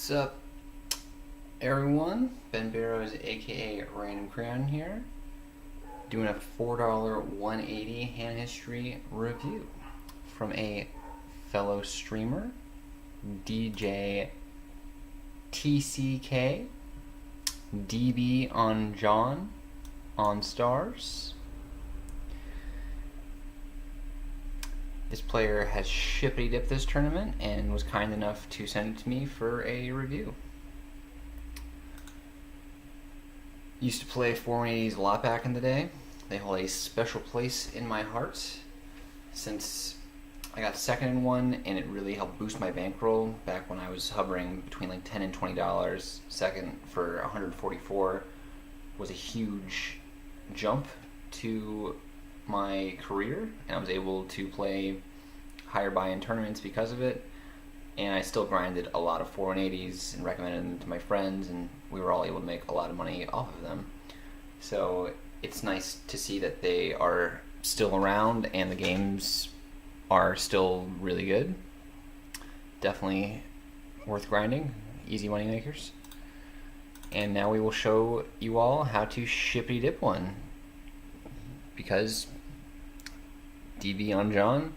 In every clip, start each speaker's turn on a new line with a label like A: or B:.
A: What's up, everyone? Ben Barrows, aka Random Crayon here, doing a $4 180 hand history review from a fellow streamer, DJ TCK, DB on John on Stars. This player has shippity dipped this tournament and was kind enough to send it to me for a review. Used to play 480s a lot back in the day. They hold a special place in my heart since I got second in one, and it really helped boost my bankroll back when I was hovering between like $10 and $20. Second for 144 was a huge jump to my career, and I was able to play higher buy-in tournaments because of it. And I still grinded a lot of 480s and recommended them to my friends, and we were all able to make a lot of money off of them. So it's nice to see that they are still around and the games are still really good. Definitely worth grinding, easy money makers. And now we will show you all how to shippity dip one, because DB on John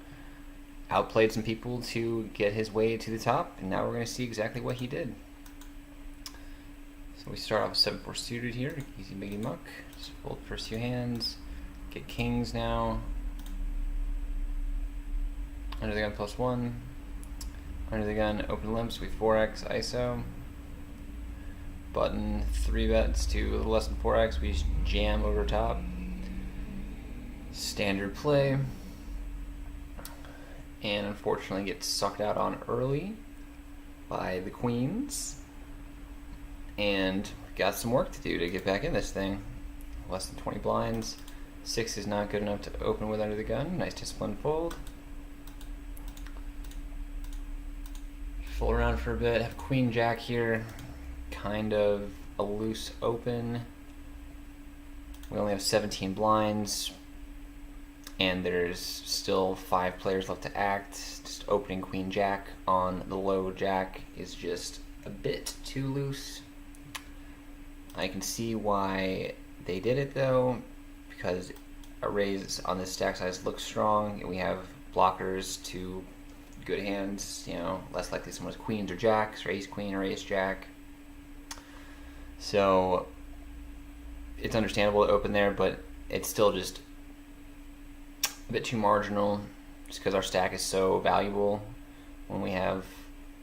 A: outplayed some people to get his way to the top, and now we're going to see exactly what he did. So we start off with 7-4 suited here, easy biggie muck, just fold first few hands, get kings now, under the gun +1, under the gun open limps, we 4x ISO, button 3 bets to a little less than 4x, we just jam over top. Standard play, and unfortunately gets sucked out on early by the queens, and got some work to do to get back in this thing. Less than 20 blinds, 6 is not good enough to open with under the gun. Nice discipline fold. Fold around for a bit, have queen jack here, kind of a loose open. We only have 17 blinds, and there's still 5 players left to act. Just opening queen jack on the low jack is just a bit too loose. I can see why they did it though, because a raise on this stack size looks strong, and we have blockers to good hands, you know, less likely someone with queens or jacks, or ace queen or ace jack. So it's understandable to open there, but it's still just a bit too marginal, just because our stack is so valuable. When we have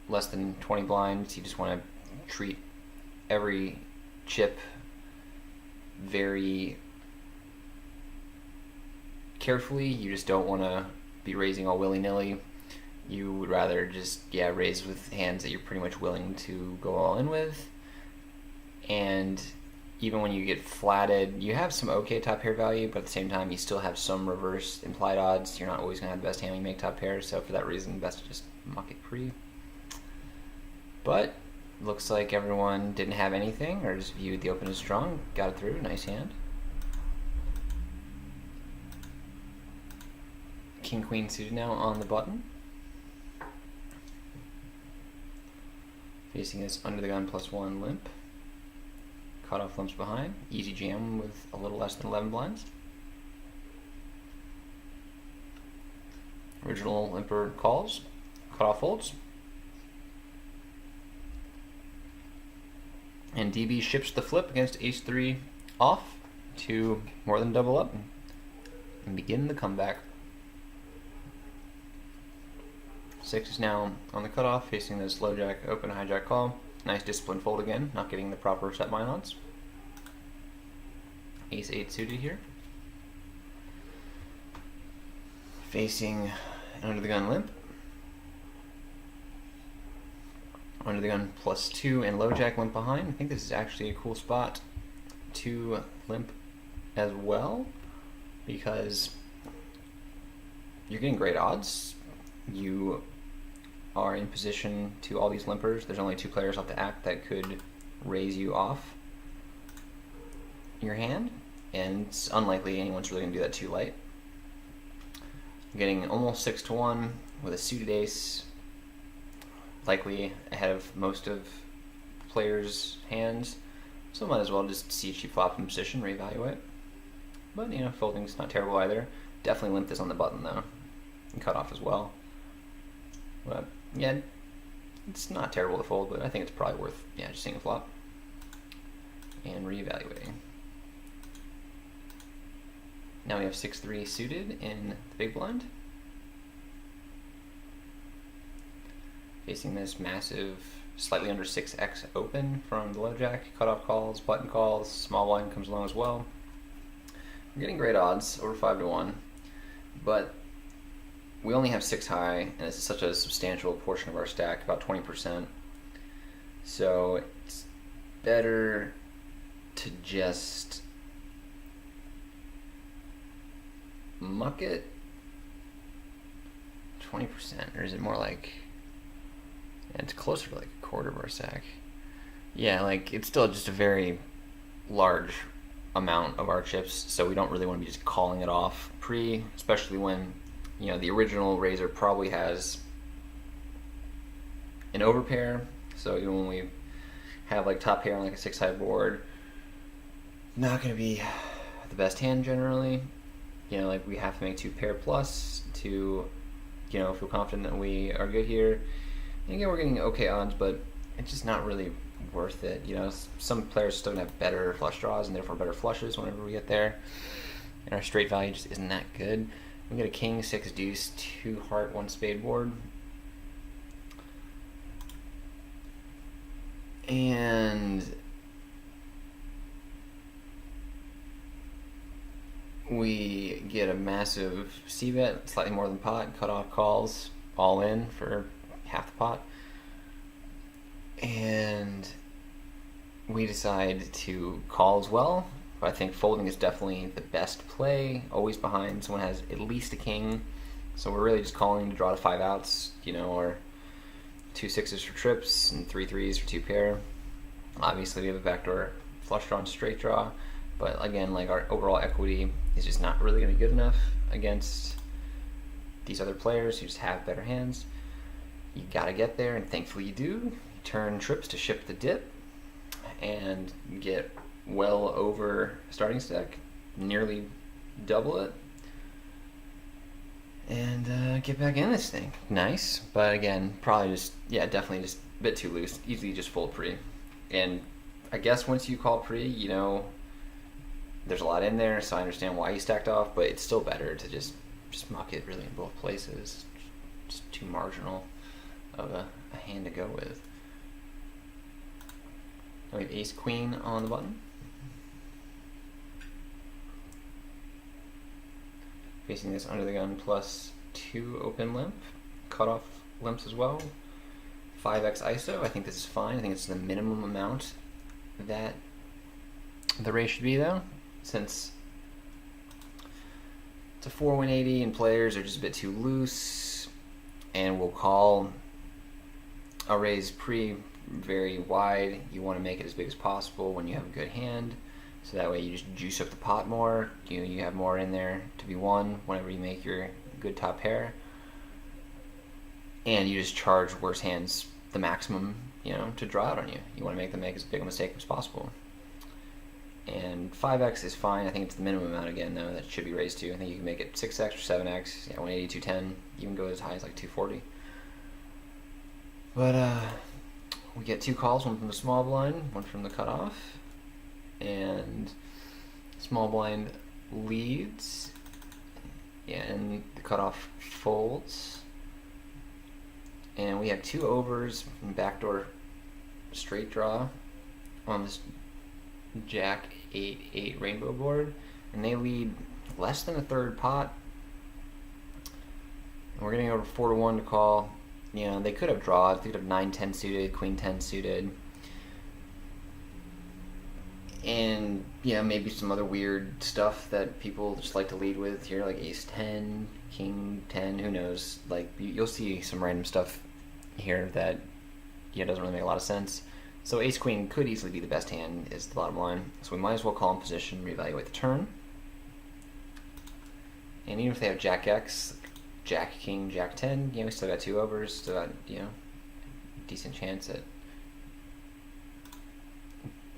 A: less than 20 blinds, you just want to treat every chip very carefully. You just don't want to be raising all willy-nilly. You would rather just, raise with hands that you're pretty much willing to go all in with. And even when you get flatted, you have some okay top pair value, but at the same time you still have some reverse implied odds. You're not always going to have the best hand when you make top pair, so for that reason, best to just muck it free. But looks like everyone didn't have anything, or just viewed the open as strong, got it through, nice hand. King queen suited now on the button. Facing this under the gun +1 limp. Cut off limps behind, easy jam with a little less than 11 blinds. Original limper calls, cut off folds. And DB ships the flip against ace-3 off to more than double up and begin the comeback. 6 is now on the cutoff, facing this low jack open, hijack call. Nice discipline fold again, not getting the proper set mine odds. Ace-8 suited here. Facing an under the gun limp. Under the gun +2 and low jack limp behind. I think this is actually a cool spot to limp as well, because you're getting great odds. You are in position to all these limpers. There's only 2 players left to act that could raise you off your hand, and it's unlikely anyone's really going to do that too late. I'm getting almost 6-1 with a suited ace, likely ahead of most of players' hands, so might as well just see cheap flop in position, reevaluate. But you know, folding's not terrible either. Definitely limp this on the button though, and cut off as well. But yeah, it's not terrible to fold, but I think it's probably worth just seeing a flop and reevaluating. Now we have 6-3 suited in the big blind. Facing this massive, slightly under 6x open from the low jack, cutoff calls, button calls, small blind comes along as well. We're getting great odds, over 5-1, but we only have 6 high, and this is such a substantial portion of our stack, about 20%. So it's better to just muck it 20%, or is it more like, it's closer to like a quarter of our stack. Yeah, like it's still just a very large amount of our chips, so we don't really want to be just calling it off pre, especially when, you know, the original raiser probably has an overpair, so even when we have like top pair on like a 6 high board, not going to be the best hand generally. You know, like we have to make 2 pair plus to, you know, feel confident that we are good here. And again, we're getting okay odds, but it's just not really worth it. You know, some players still have better flush draws and therefore better flushes whenever we get there. And our straight value just isn't that good. We get a king, 6 deuce, 2 heart, 1 spade board. And we get a massive c-bet, slightly more than pot, cutoff calls, all in for half the pot. And we decide to call as well. But I think folding is definitely the best play, always behind someone has at least a king. So we're really just calling to draw to 5 outs, you know, or 2 6s for trips and 3 3s for 2 pair. Obviously we have a backdoor flush draw and straight draw, but again, like our overall equity is just not really going to be good enough against these other players who just have better hands. You got to get there, and thankfully you do. You turn trips to ship the dip and get well over starting stack, nearly double it, and get back in this thing. Nice, but again, probably just, definitely just a bit too loose. Easily just fold pre. And I guess once you call pre, you know, there's a lot in there, so I understand why you stacked off, but it's still better to just muck it really in both places. Just too marginal of a hand to go with. Now we have ace queen on the button. Facing this under the gun plus 2 open limp, cutoff limps as well. 5x ISO, I think this is fine. I think it's the minimum amount that the raise should be though, since it's a 4-180 and players are just a bit too loose, and we'll call a raise pre very wide. You want to make it as big as possible when you have a good hand, so that way you just juice up the pot more. You have more in there to be won whenever you make your good top pair, and you just charge worse hands the maximum, you know, to draw out on you. You want to make them make as big a mistake as possible. And 5x is fine. I think it's the minimum amount again though that should be raised to. I think you can make it 6x or 7x, 180, 210, even go as high as like 240. But we get 2 calls, one from the small blind, one from the cutoff, and small blind leads, and the cutoff folds. And we have 2 overs from backdoor straight draw on this Jack 8-8 rainbow board, and they lead less than a third pot. And we're getting over 4-1 to call. You know, they could have draws. They could have 9-10 suited, queen 10 suited, and you know, maybe some other weird stuff that people just like to lead with here, like ace 10, king 10. Who knows? Like you'll see some random stuff here that doesn't really make a lot of sense. So ace queen could easily be the best hand, is the bottom line. So we might as well call in position, reevaluate the turn. And even if they have jack x, jack king, jack 10, we still got 2 overs, still got, decent chance at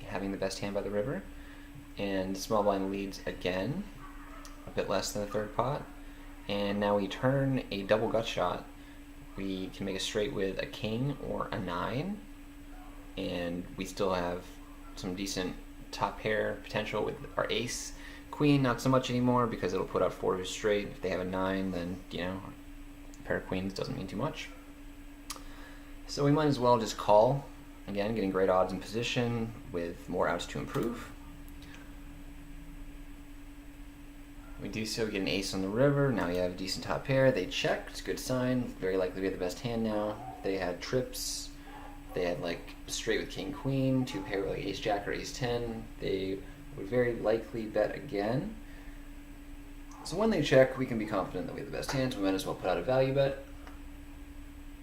A: having the best hand by the river. And small blind leads again, a bit less than the third pot. And now we turn a double gut shot. We can make a straight with a king or a 9, and we still have some decent top pair potential with our ace. Queen, not so much anymore because it'll put out 4 straight. If they have a 9, then, you know, a pair of queens doesn't mean too much. So we might as well just call. Again, getting great odds in position with more outs to improve. We do so, get an ace on the river. Now we have a decent top pair. They check, it's a good sign. Very likely we have the best hand now. They had trips. They had like straight with king queen, 2 pair with like ace jack or ace 10. They would very likely bet again. So when they check, we can be confident that we have the best hands. We might as well put out a value bet.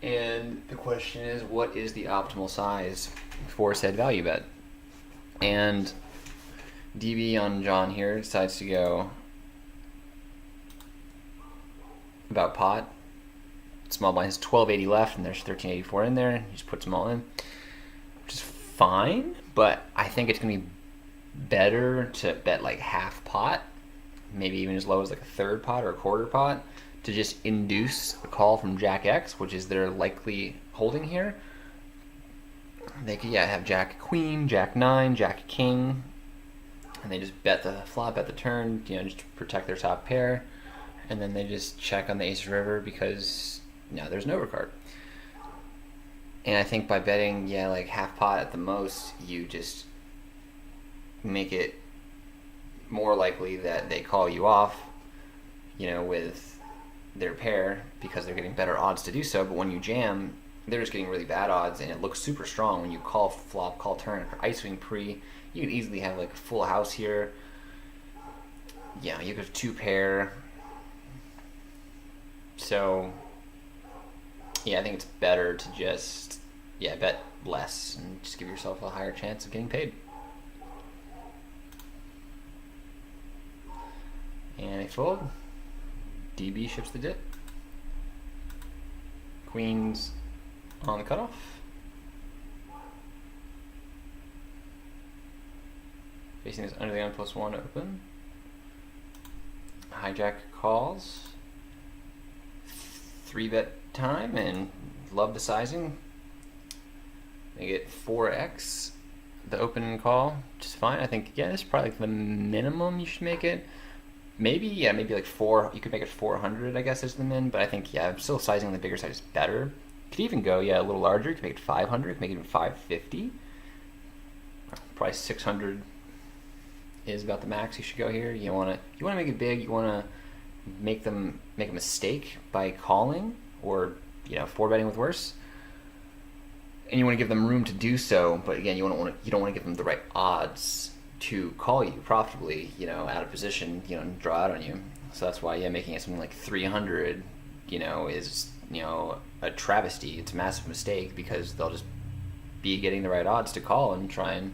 A: And the question is, what is the optimal size for said value bet? And DB on John here decides to go about pot. Small blind has 1280 left, and there's 1384 in there. He just puts them all in, which is fine, but I think it's going to be better to bet like half pot, maybe even as low as like a third pot or a quarter pot, to just induce a call from Jack X, which is their likely holding here. They could, have Jack Queen, Jack 9, Jack King, and they just bet the flop, bet the turn, just to protect their top pair. And then they just check on the ace river because now there's an overcard. And I think by betting, like half pot at the most, you just make it more likely that they call you off, with their pair because they're getting better odds to do so. But when you jam, they're just getting really bad odds, and it looks super strong when you call flop, call turn, or ice wing pre. You could easily have like a full house here. You could have 2 pair. So, I think it's better to just, bet less and just give yourself a higher chance of getting paid. And I fold. DB ships the dip. Queens on the cutoff. Facing this under the gun +1 open. Hijack calls. 3-bet time, and love the sizing. They get 4x the open call, which is fine. I think this is probably like the minimum you should make it. Maybe like 4. You could make it 400, I guess, is the min. But I think I'm still sizing the bigger side is better. You could even go a little larger. You could make it 500. You could make it even 550. Probably 600 is about the max you should go here. You want to make it big. You want to make a mistake by calling or 4-betting with worse, and you want to give them room to do so. But again, you don't want to give them the right odds to call you profitably, out of position, and draw out on you. So that's why making it something like 300, is a travesty. It's a massive mistake because they'll just be getting the right odds to call and try and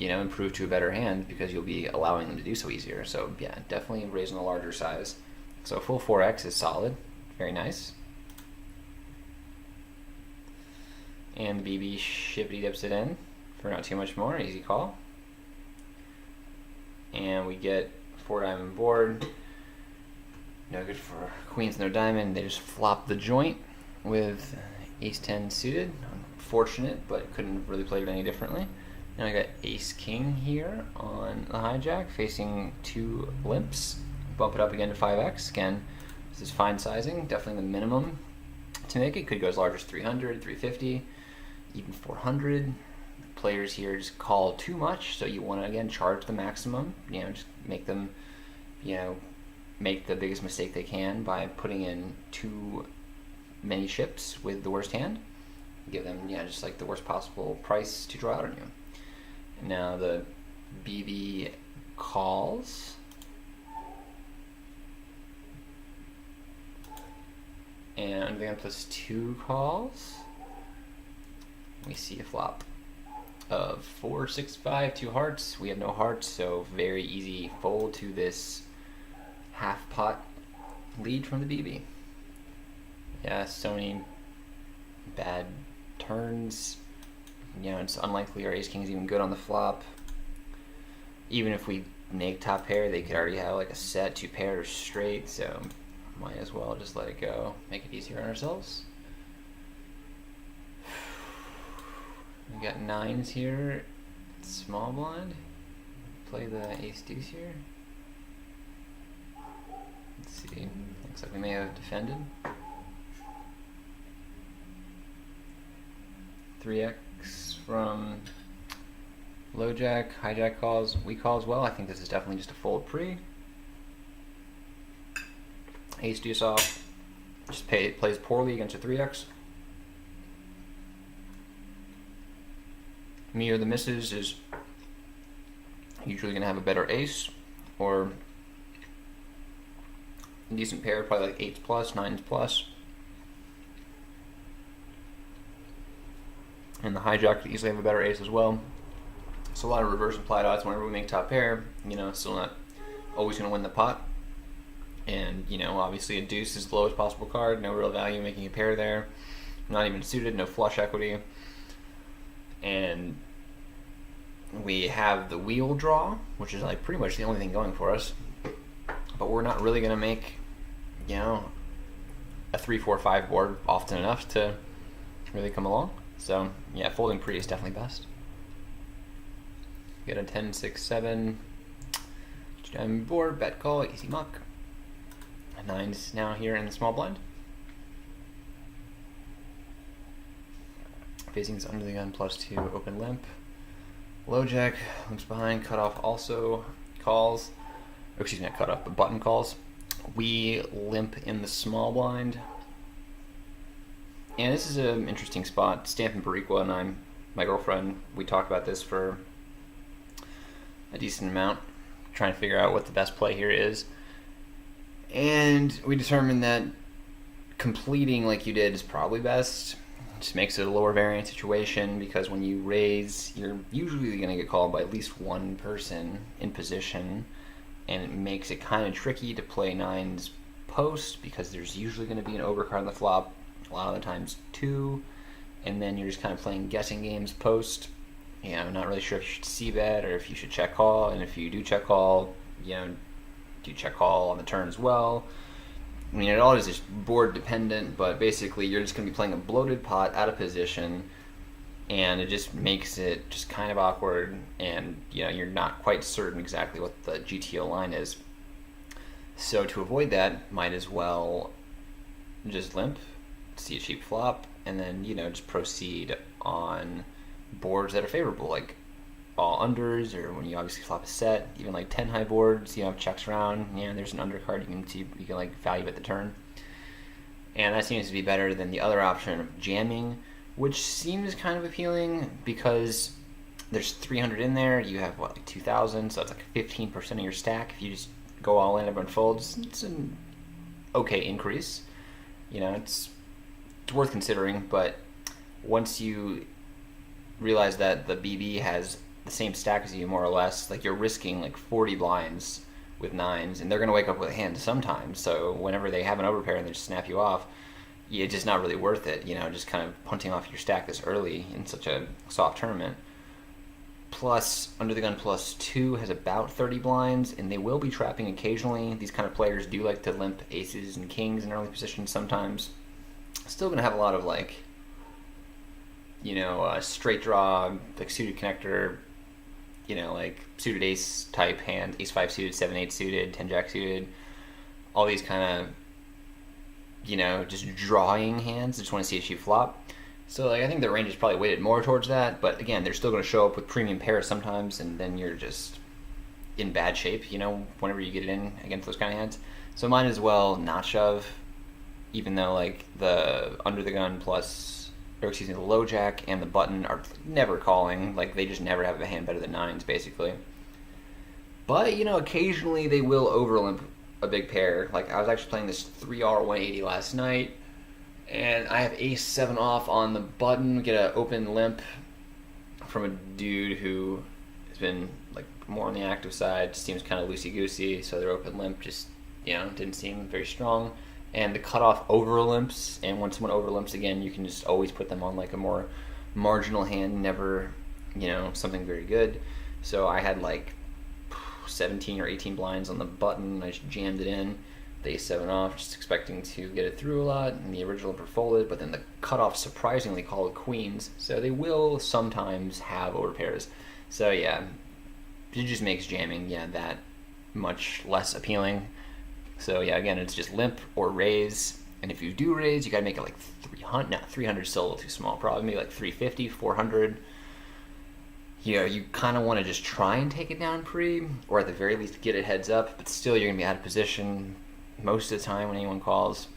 A: improve to a better hand because you'll be allowing them to do so easier. So definitely raising a larger size. So full 4x is solid, very nice. And the BB shippity dips it in for not too much more, easy call. And we get 4 diamond board. No good for queens, no diamond. They just flop the joint with ace 10 suited. Unfortunate, but couldn't really play it any differently. Now I got ace king here on the hijack, facing 2 limps. Bump it up again to 5x. Again, this is fine sizing, definitely the minimum to make it. Could go as large as 300, 350, even 400. Players here just call too much, so you want to again charge the maximum. Just make them, make the biggest mistake they can by putting in too many chips with the worst hand. Give them, just like the worst possible price to draw out on you. Now the BB calls. And under the gun +2 calls. We see a flop of 4, 6, 5, 2 hearts. We have no hearts, so very easy fold to this half pot lead from the BB. So many bad turns. You know, it's unlikely our ace king is even good on the flop. Even if we neg top pair, they could already have like a set, 2 pairs, or straight, so might as well just let it go. Make it easier on ourselves. We got 9s here. Small blind. Play the ace deuce here. Let's see. Looks like we may have defended. 3x from low jack, hijack calls, we call as well. I think this is definitely just a fold pre. Ace deuce off. Just plays poorly against a 3x. Me or the misses is usually going to have a better ace or a decent pair, probably like 8s plus, 9s plus. And the hijack could easily have a better ace as well. So a lot of reverse implied odds whenever we make top pair. You know, still not always going to win the pot. And, you know, obviously a deuce is the lowest possible card. No real value making a pair there. Not even suited, no flush equity. And we have the wheel draw, which is like pretty much the only thing going for us. But we're not really going to make, you know, a 3-4-5 board often enough to really come along. So, yeah, folding pre is definitely best. Get a 10-6-7 diamond board, bet call, easy muck. 9's now here in the small blind. Facing is under the gun, +2, open limp. Low jack, limps behind, cutoff also calls. Oh, excuse me, not cutoff, but button calls. We limp in the small blind. And this is an interesting spot. Stampin' Bariqua and my girlfriend, we talked about this for a decent amount, trying to figure out what the best play here is. And we determined that completing like you did is probably best. It just makes it a lower variance situation because when you raise, you're usually going to get called by at least one person in position, and it makes it kind of tricky to play 9s post because there's usually going to be an overcard on the flop, a lot of the times 2, and then you're just kind of playing guessing games post. You know, not really sure if you should c-bet or if you should check call, and if you do check call, you know, do you check call on the turn as well? I mean, it all is just board dependent, but basically you're just going to be playing a bloated pot out of position, and it just makes it just kind of awkward, and you know, you're not quite certain exactly what the GTO line is. So to avoid that, might as well just limp, see a cheap flop, and then, you know, just proceed on boards that are favorable, like all unders, or when you obviously flop a set, even like 10 high boards, you know, checks around, you know, there's an undercard, you can like value at the turn. And that seems to be better than the other option of jamming, which seems kind of appealing because there's 300 in there, you have what, like 2,000, so that's like 15% of your stack. If you just go all in, everyone folds, it's an okay increase. You know, it's worth considering, but once you realize that the BB has the same stack as you, more or less, like you're risking like 40 blinds with 9s, and they're going to wake up with a hand sometimes, so whenever they have an overpair and they just snap you off, it's just not really worth it, you know, just kind of punting off your stack this early in such a soft tournament. Plus, Under the Gun +2 has about 30 blinds, and they will be trapping occasionally. These kind of players do like to limp aces and kings in early positions sometimes. Still going to have a lot of, like, you know, straight draw, like suited connector, you know, like suited ace type hand, ace-5 suited, 7-8 suited, 10-jack suited, all these kind of, you know, just drawing hands. Just want to see a cheap flop. So, like, I think the range is probably weighted more towards that, but again, they're still going to show up with premium pairs sometimes, and then you're just in bad shape, you know, whenever you get it in against those kind of hands. So might as well not shove, even though, like, the Under the Gun the low jack and the button are never calling. Like, they just never have a hand better than 9s, basically. But, you know, occasionally they will overlimp a big pair. Like, I was actually playing this 3R 180 last night, and I have ace-7 off on the button, get an open limp from a dude who has been, like, more on the active side, seems kind of loosey-goosey, so their open limp just, you know, didn't seem very strong. And the cutoff over limps, and when someone over limps again, you can just always put them on like a more marginal hand, never, something very good. So I had like 17 or 18 blinds on the button. I just jammed it in. The ace-7 off, just expecting to get it through a lot, and the original limper folded, but then the cutoff surprisingly called queens, so they will sometimes have overpairs. So yeah, it just makes jamming, that much less appealing. So yeah, again, it's just limp or raise, and if you do raise, you gotta make it like 300, no, 300 is still a little too small, probably maybe like 350, 400. You kind of want to just try and take it down pre, or at the very least get it heads up, but still you're gonna be out of position most of the time when anyone calls.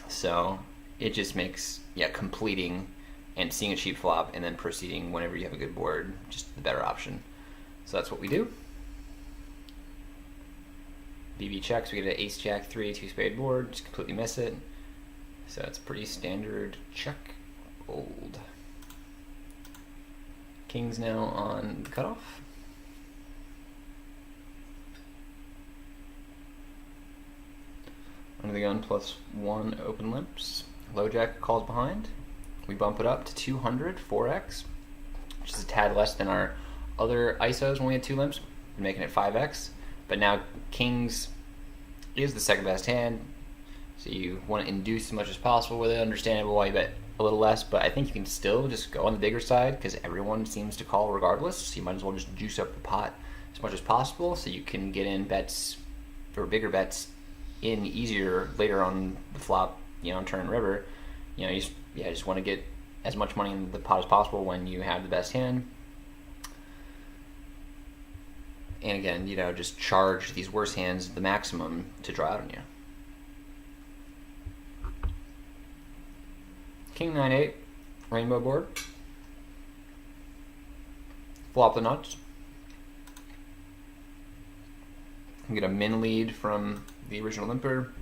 A: So it just makes completing and seeing a cheap flop and then proceeding whenever you have a good board just the better option. So that's what we do. BB checks, we get an ace jack 3 2-spade board, just completely miss it. So it's pretty standard check fold. Kings now on the cutoff. Under the gun +1 open limps. Low jack calls behind. We bump it up to 200 4x, which is a tad less than our other ISOs when we had 2 limps. We're making it 5x. But now kings is the second best hand, so you want to induce as much as possible with it. Understandable why you bet a little less, but I think you can still just go on the bigger side because everyone seems to call regardless. So you might as well just juice up the pot as much as possible so you can get in bets or bigger bets in easier later on the flop, on turn river. You just want to get as much money in the pot as possible when you have the best hand. And again, just charge these worse hands the maximum to draw out on you. King 9-8, rainbow board. Flop the nuts. You get a min lead from the original limper.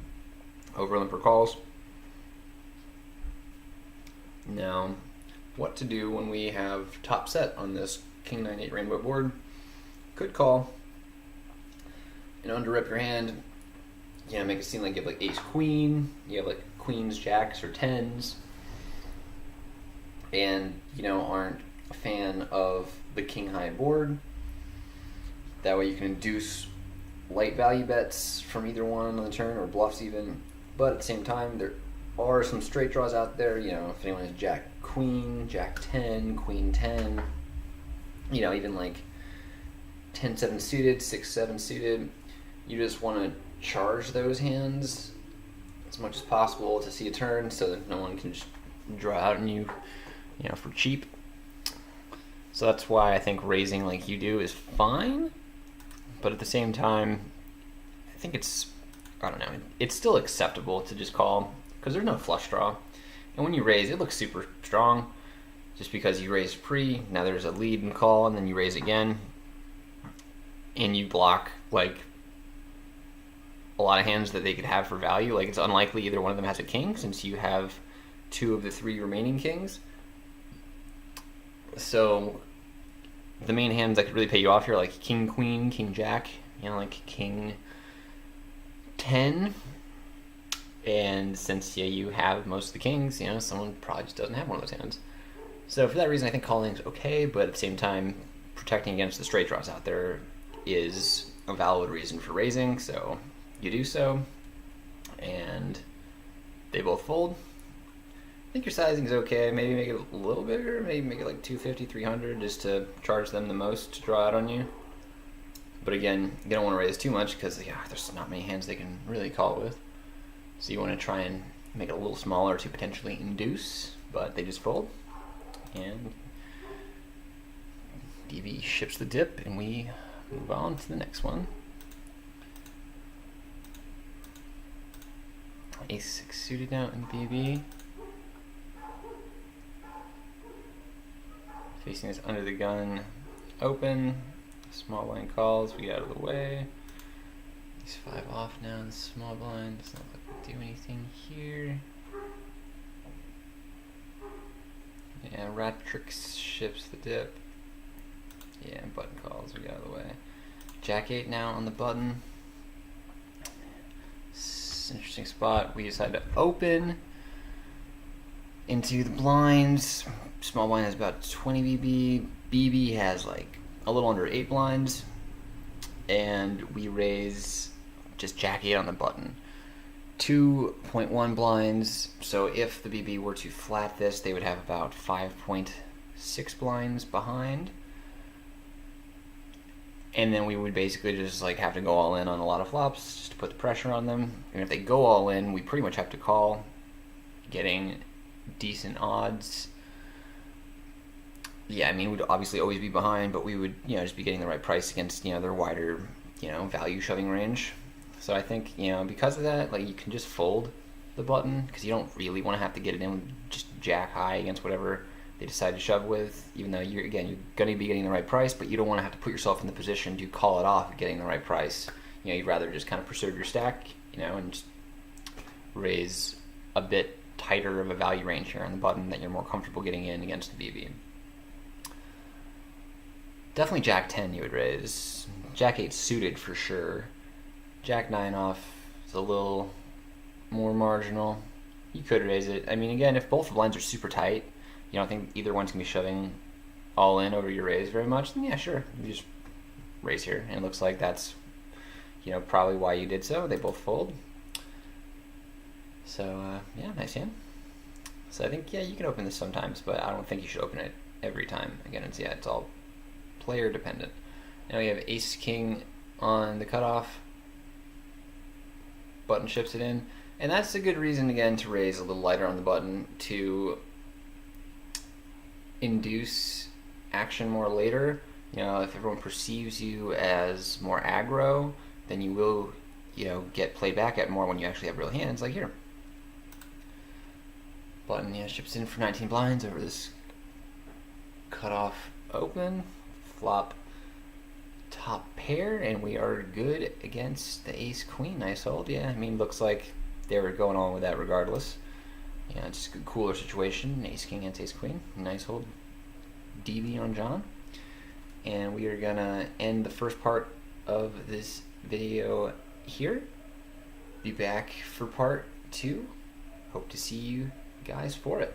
A: Over limper calls. Now, what to do when we have top set on this King 9-8 rainbow board? Could call and under-rip your hand. Make it seem like you have like ace queen. You have like queens, jacks, or tens. And aren't a fan of the king high board. That way you can induce light value bets from either one on the turn, or bluffs even. But at the same time, there are some straight draws out there. If anyone has jack queen, jack 10, queen 10, even like 10-7 suited, 6-7 suited, you just want to charge those hands as much as possible to see a turn so that no one can just draw out on you, for cheap. So that's why I think raising like you do is fine, but at the same time, I think it's still acceptable to just call because there's no flush draw. And when you raise, it looks super strong just because you raised pre, now there's a lead and call, and then you raise again, and you block like a lot of hands that they could have for value. Like it's unlikely either one of them has a king since you have 2 of the 3 remaining kings. So the main hands that could really pay you off here are like king queen, king jack, like king 10. And since you have most of the kings, someone probably just doesn't have one of those hands. So for that reason, I think calling is okay, but at the same time, protecting against the straight draws out there is a valid reason for raising. So you do so, and they both fold. I think your sizing is okay. Maybe make it a little bigger. Maybe make it like 250, 300, just to charge them the most to draw out on you. But again, you don't want to raise too much because there's not many hands they can really call with. So you want to try and make it a little smaller to potentially induce, but they just fold. And DV ships the dip, and we move on to the next one. Ace-6 suited now in BB. Facing this under the gun open. Small blind calls, we get out of the way. Ace 5 off now in the small blind. Doesn't look like we do anything here. Yeah, rat tricks ships the dip. Yeah, button calls, we get out of the way. Jack 8 now on the button. Interesting spot. We decide to open into the blinds. Small blind has about 20 BB. BB has like a little under 8 blinds. And we raise just Jack 8 on the button. 2.1 blinds. So if the BB were to flat this, they would have about 5.6 blinds behind. And then we would basically just like have to go all in on a lot of flops just to put the pressure on them. And if they go all in, we pretty much have to call, getting decent odds. Yeah, I mean, we'd obviously always be behind, but we would, just be getting the right price against, their wider, value shoving range. So I think, because of that, like, you can just fold the button because you don't really want to have to get it in with just jack high against whatever they decide to shove with, even though you're going to be getting the right price, but you don't want to have to put yourself in the position to call it off at getting the right price. You'd rather just kind of preserve your stack, and just raise a bit tighter of a value range here on the button that you're more comfortable getting in against the BB. Definitely Jack 10 you would raise. Jack 8 suited for sure. Jack 9 off is a little more marginal. You could raise it. I mean, again, if both blinds are super tight, you don't think either one's going to be shoving all in over your raise very much, then yeah, sure. You just raise here. And it looks like that's, probably why you did so. They both fold. So, yeah, nice hand. So I think, yeah, you can open this sometimes, but I don't think you should open it every time. Again, it's all player dependent. Now we have ace king on the cutoff. Button ships it in. And that's a good reason, again, to raise a little lighter on the button to induce action more later. If everyone perceives you as more aggro, then you will, get played back at more when you actually have real hands, like here. Button, ships in for 19 blinds over this cutoff open. Flop top pair, and we are good against the ace queen. Nice hold. Yeah, I mean, looks like they were going on with that regardless. It's a cooler situation. Ace king against ace queen. Nice hold. DB on John. And we are gonna end the first part of this video here. Be back for part 2. Hope to see you guys for it.